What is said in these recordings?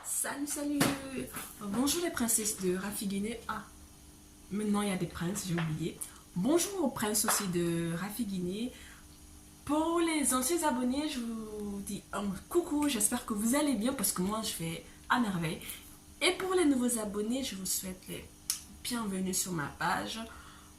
Salut. Bonjour les princesses de Rafiguiné. Ah, maintenant il y a des princes, j'ai oublié. Bonjour aux princes aussi de Rafiguiné. Pour les anciens abonnés, je vous dis un coucou, j'espère que vous allez bien parce que moi je vais à merveille. Et pour les nouveaux abonnés, je vous souhaite les bienvenus sur ma page.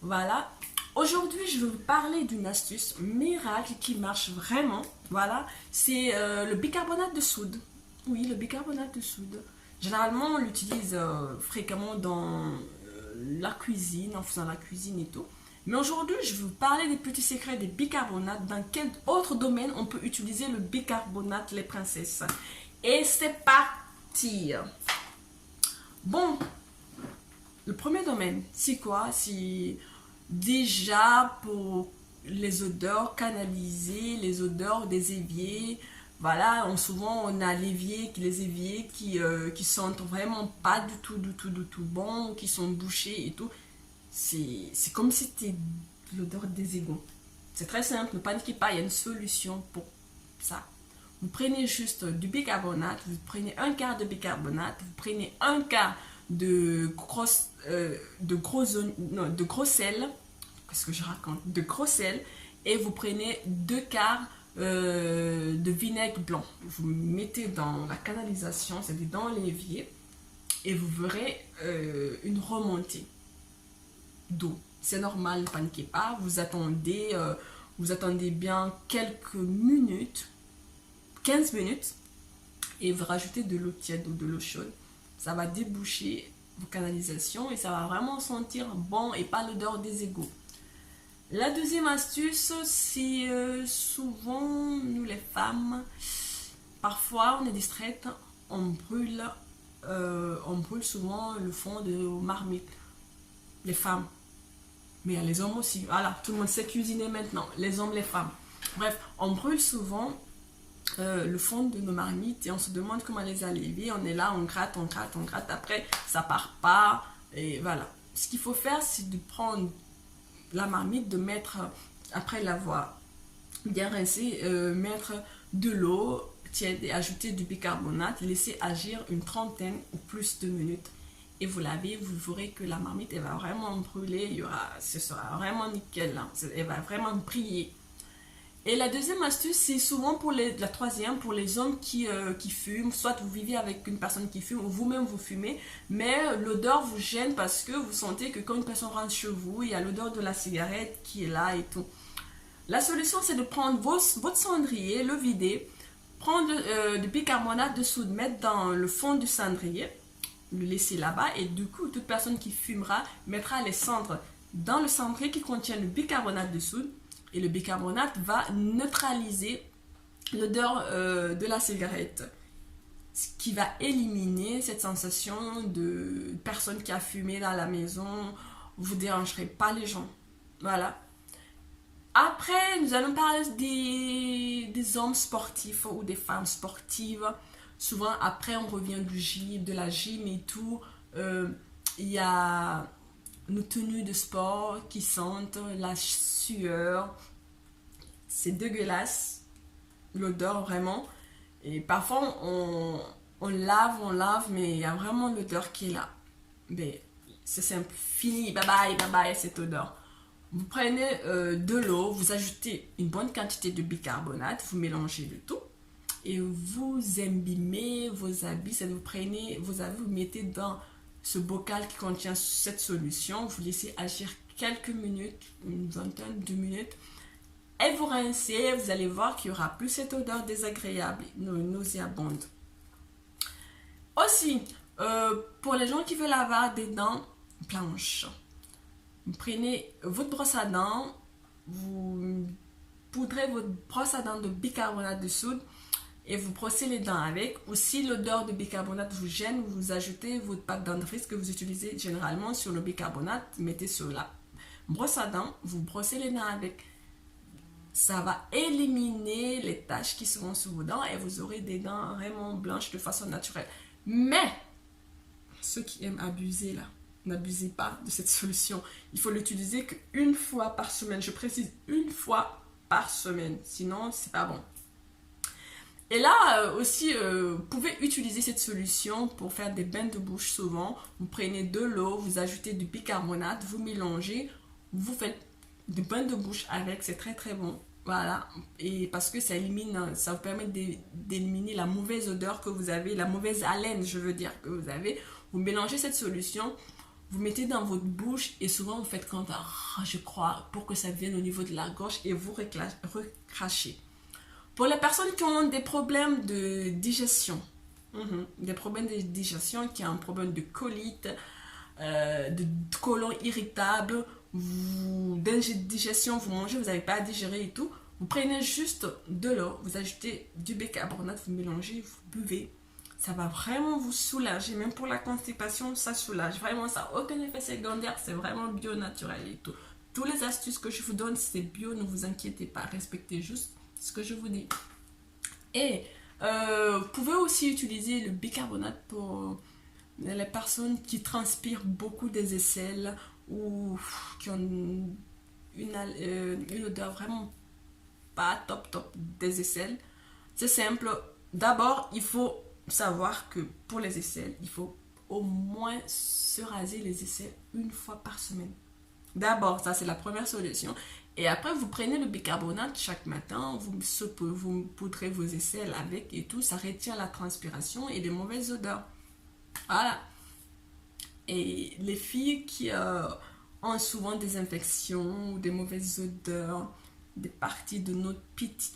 Voilà. Aujourd'hui, je vais vous parler d'une astuce miracle qui marche vraiment. Voilà, c'est le bicarbonate de soude. Oui, le bicarbonate de soude. Généralement, on l'utilise fréquemment dans la cuisine, en faisant la cuisine et tout. Mais aujourd'hui, je vais vous parler des petits secrets des bicarbonates. Dans quel autre domaine on peut utiliser le bicarbonate, les princesses. Et c'est parti. Bon, le premier domaine, c'est quoi? C'est déjà pour les odeurs canalisées, les odeurs des éviers. Voilà, souvent on a les éviers qui sentent vraiment pas du tout bon, qui sont bouchés et tout. C'est comme si c'était l'odeur des égouts. C'est très simple, ne paniquez pas, il y a une solution pour ça. Vous prenez juste du bicarbonate, vous prenez un quart de bicarbonate, vous prenez un quart de gros sel, qu'est-ce que je raconte, de gros sel, et vous prenez deux quarts de vinaigre blanc. Vous mettez dans la canalisation, c'est-à-dire dans l'évier, et vous verrez une remontée d'eau. C'est normal, ne paniquez pas, vous attendez bien quelques minutes, 15 minutes, et vous rajoutez de l'eau tiède ou de l'eau chaude. Ça va déboucher vos canalisations et ça va vraiment sentir bon et pas l'odeur des égouts. La deuxième astuce, c'est souvent, nous les femmes, parfois on est distraite, on brûle souvent le fond de marmite. Les femmes, mais il y a les hommes aussi. Voilà, tout le monde sait cuisiner maintenant, les hommes, les femmes. Bref, on brûle souvent le fond de nos marmites et on se demande comment les enlever. On est là, on gratte, après ça part pas et voilà. Ce qu'il faut faire, c'est de prendre la marmite, de mettre, après l'avoir bien rincée, mettre de l'eau tiède et ajouter du bicarbonate, laisser agir une trentaine ou plus de minutes et vous lavez. Vous verrez que la marmite elle va vraiment brûler, ce sera vraiment nickel, hein. Elle va vraiment briller. Et la deuxième astuce, c'est souvent la troisième, pour les hommes qui fument. Soit vous vivez avec une personne qui fume ou vous-même vous fumez, mais l'odeur vous gêne parce que vous sentez que quand une personne rentre chez vous, il y a l'odeur de la cigarette qui est là et tout. La solution, c'est de prendre votre cendrier, le vider, prendre du bicarbonate de soude, mettre dans le fond du cendrier, le laisser là-bas et du coup, toute personne qui fumera mettra les cendres dans le cendrier qui contient le bicarbonate de soude. Et le bicarbonate va neutraliser l'odeur de la cigarette, ce qui va éliminer cette sensation de personne qui a fumé dans la maison. Vous ne dérangerez pas les gens. Voilà. Après, nous allons parler des hommes sportifs ou des femmes sportives. Souvent, après, on revient de la gym et tout. Il y a nos tenues de sport qui sentent la sueur. C'est dégueulasse, l'odeur vraiment. Et parfois, on lave, mais il y a vraiment l'odeur qui est là. Mais c'est simple, fini, bye bye cette odeur. Vous prenez de l'eau, vous ajoutez une bonne quantité de bicarbonate, vous mélangez le tout. Et vous imbibez vos habits, vous prenez vos habits, vous mettez dans ce bocal qui contient cette solution, vous laissez agir quelques minutes, une vingtaine de minutes, et vous rincez, vous allez voir qu'il n'y aura plus cette odeur désagréable, nauséabonde. Aussi, pour les gens qui veulent avoir des dents blanches, vous prenez votre brosse à dents, vous poudrez votre brosse à dents de bicarbonate de soude, et vous brossez les dents avec. Ou si l'odeur de bicarbonate vous gêne, vous ajoutez votre pâte dentifrice que vous utilisez généralement sur le bicarbonate, mettez sur la brosse à dents, vous brossez les dents avec. Ça va éliminer les taches qui seront sur vos dents et vous aurez des dents vraiment blanches de façon naturelle. Mais, ceux qui aiment abuser là, n'abusez pas de cette solution. Il faut l'utiliser qu'une fois par semaine. Je précise, une fois par semaine. Sinon, c'est pas bon. Et là aussi, vous pouvez utiliser cette solution pour faire des bains de bouche souvent. Vous prenez de l'eau, vous ajoutez du bicarbonate, vous mélangez, vous faites des bains de bouche avec, c'est très très bon. Voilà, et parce que ça élimine, ça vous permet d'éliminer la mauvaise odeur que vous avez, la mauvaise haleine, je veux dire, que vous avez. Vous mélangez cette solution, vous mettez dans votre bouche et souvent vous faites quand je crois, pour que ça vienne au niveau de la gorge et vous recrachez. Pour les personnes qui ont des problèmes de digestion, des problèmes de digestion, qui ont un problème de colite, de côlon irritable, d'indigestion, vous mangez, vous n'avez pas à digérer et tout, vous prenez juste de l'eau, vous ajoutez du bicarbonate, vous mélangez, vous buvez. Ça va vraiment vous soulager, même pour la constipation, ça soulage. Vraiment, ça n'a aucun effet secondaire, c'est vraiment bio, naturel et tout. Toutes les astuces que je vous donne, c'est bio, ne vous inquiétez pas, respectez juste ce que je vous dis. Et vous pouvez aussi utiliser le bicarbonate pour les personnes qui transpirent beaucoup des aisselles ou qui ont une odeur vraiment pas top des aisselles. C'est simple. D'abord, il faut savoir que pour les aisselles, il faut au moins se raser les aisselles une fois par semaine. D'abord, ça c'est la première solution. Et après, vous prenez le bicarbonate chaque matin, vous poudrez vos aisselles avec et tout, ça retient la transpiration et les mauvaises odeurs. Voilà. Et les filles qui ont souvent des infections ou des mauvaises odeurs, des parties de notre petit...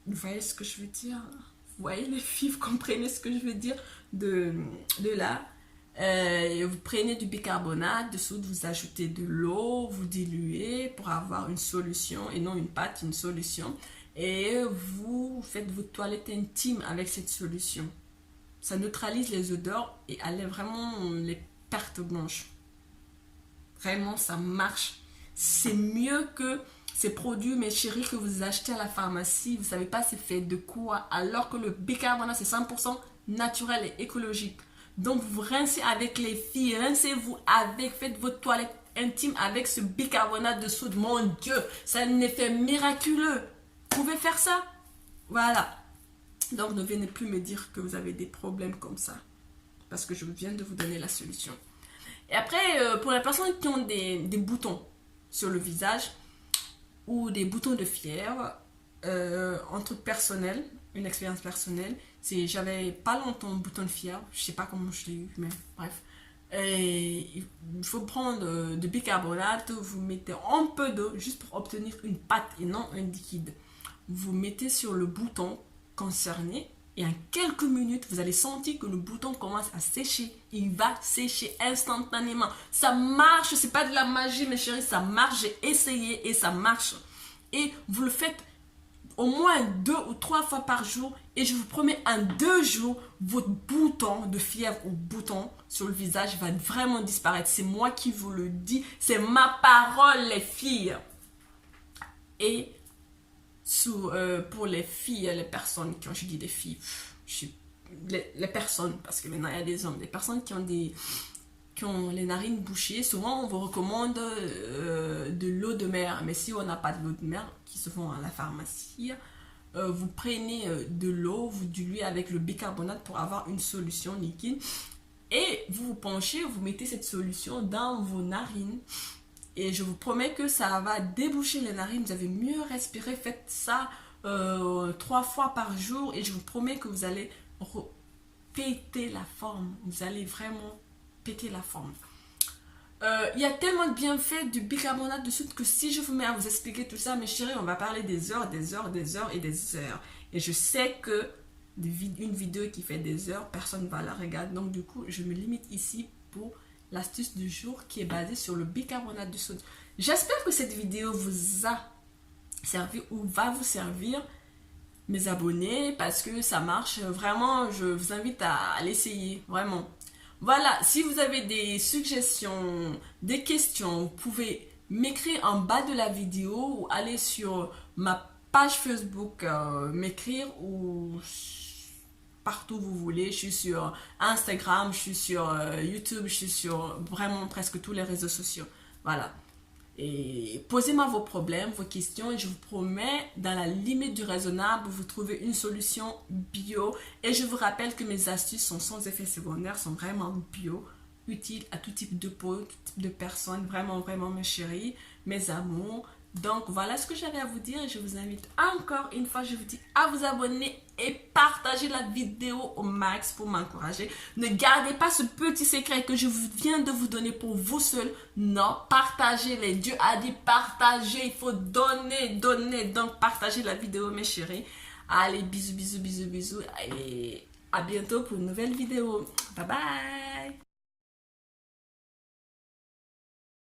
Vous voyez ce que je veux dire? Vous voyez les filles, vous comprenez ce que je veux dire de là. Vous prenez du bicarbonate, dessous vous ajoutez de l'eau, vous diluez pour avoir une solution et non une pâte, une solution. Et vous faites votre toilette intime avec cette solution. Ça neutralise les odeurs et enlève vraiment les pertes blanches. Vraiment, ça marche. C'est mieux que ces produits, mes chéris, que vous achetez à la pharmacie. Vous ne savez pas c'est fait de quoi. Alors que le bicarbonate, c'est 100% naturel et écologique. Donc, vous rincez avec les filles. Rincez-vous avec. Faites votre toilette intime avec ce bicarbonate de soude. Mon Dieu, ça a un effet miraculeux. Vous pouvez faire ça. Voilà. Donc, ne venez plus me dire que vous avez des problèmes comme ça. Parce que je viens de vous donner la solution. Et après, pour les personnes qui ont des boutons sur le visage ou des boutons de fièvre, un truc personnel, une expérience personnelle, c'est j'avais pas longtemps un bouton de fièvre. Je sais pas comment je l'ai eu, mais bref. Et il faut prendre du bicarbonate, vous mettez un peu d'eau juste pour obtenir une pâte et non un liquide. Vous mettez sur le bouton concerné et en quelques minutes, vous allez sentir que le bouton commence à sécher. Il va sécher instantanément. Ça marche, c'est pas de la magie, mes chéris, ça marche. J'ai essayé et ça marche. Et vous le faites au moins 2 ou 3 fois par jour. Et je vous promets, en 2 jours, votre bouton de fièvre ou bouton sur le visage va vraiment disparaître. C'est moi qui vous le dis. C'est ma parole, les filles. Et pour les filles, les personnes, quand je dis des filles, les personnes, parce que maintenant il y a des hommes, les personnes qui ont les narines bouchées, souvent on vous recommande de l'eau de mer. Mais si on n'a pas de l'eau de mer, qui se vend à la pharmacie, vous prenez de l'eau, vous diluez avec le bicarbonate pour avoir une solution liquide. Et vous vous penchez, vous mettez cette solution dans vos narines. Et je vous promets que ça va déboucher les narines, vous allez mieux respirer. Faites ça 3 fois par jour et je vous promets que vous allez péter la forme. Vous allez vraiment péter la forme. Il y a tellement de bienfaits du bicarbonate de soude que si je vous mets à vous expliquer tout ça, mes chéris, on va parler des heures et des heures. Et je sais que une vidéo qui fait des heures, personne ne va la regarder. Donc du coup, je me limite ici pour l'astuce du jour qui est basée sur le bicarbonate de soude. J'espère que cette vidéo vous a servi ou va vous servir, mes abonnés, parce que ça marche. Vraiment, je vous invite à l'essayer, vraiment. Voilà, si vous avez des suggestions, des questions, vous pouvez m'écrire en bas de la vidéo ou aller sur ma page Facebook, m'écrire ou partout où vous voulez. Je suis sur Instagram, je suis sur YouTube, je suis sur vraiment presque tous les réseaux sociaux. Voilà. Et posez-moi vos problèmes, vos questions et je vous promets, dans la limite du raisonnable, vous trouvez une solution bio. Et je vous rappelle que mes astuces sont sans effet secondaire, sont vraiment bio, utiles à tout type de peau, tout type de personnes, vraiment, vraiment mes chéris, mes amours. Donc voilà ce que j'avais à vous dire et je vous invite encore une fois, je vous dis à vous abonner et partager la vidéo au max pour m'encourager. Ne gardez pas ce petit secret que je viens de vous donner pour vous seul. Non, partagez-les. Dieu a dit partager, il faut donner, donner. Donc partagez la vidéo mes chéris. Allez, bisous, bisous, bisous, bisous et à bientôt pour une nouvelle vidéo. Bye bye.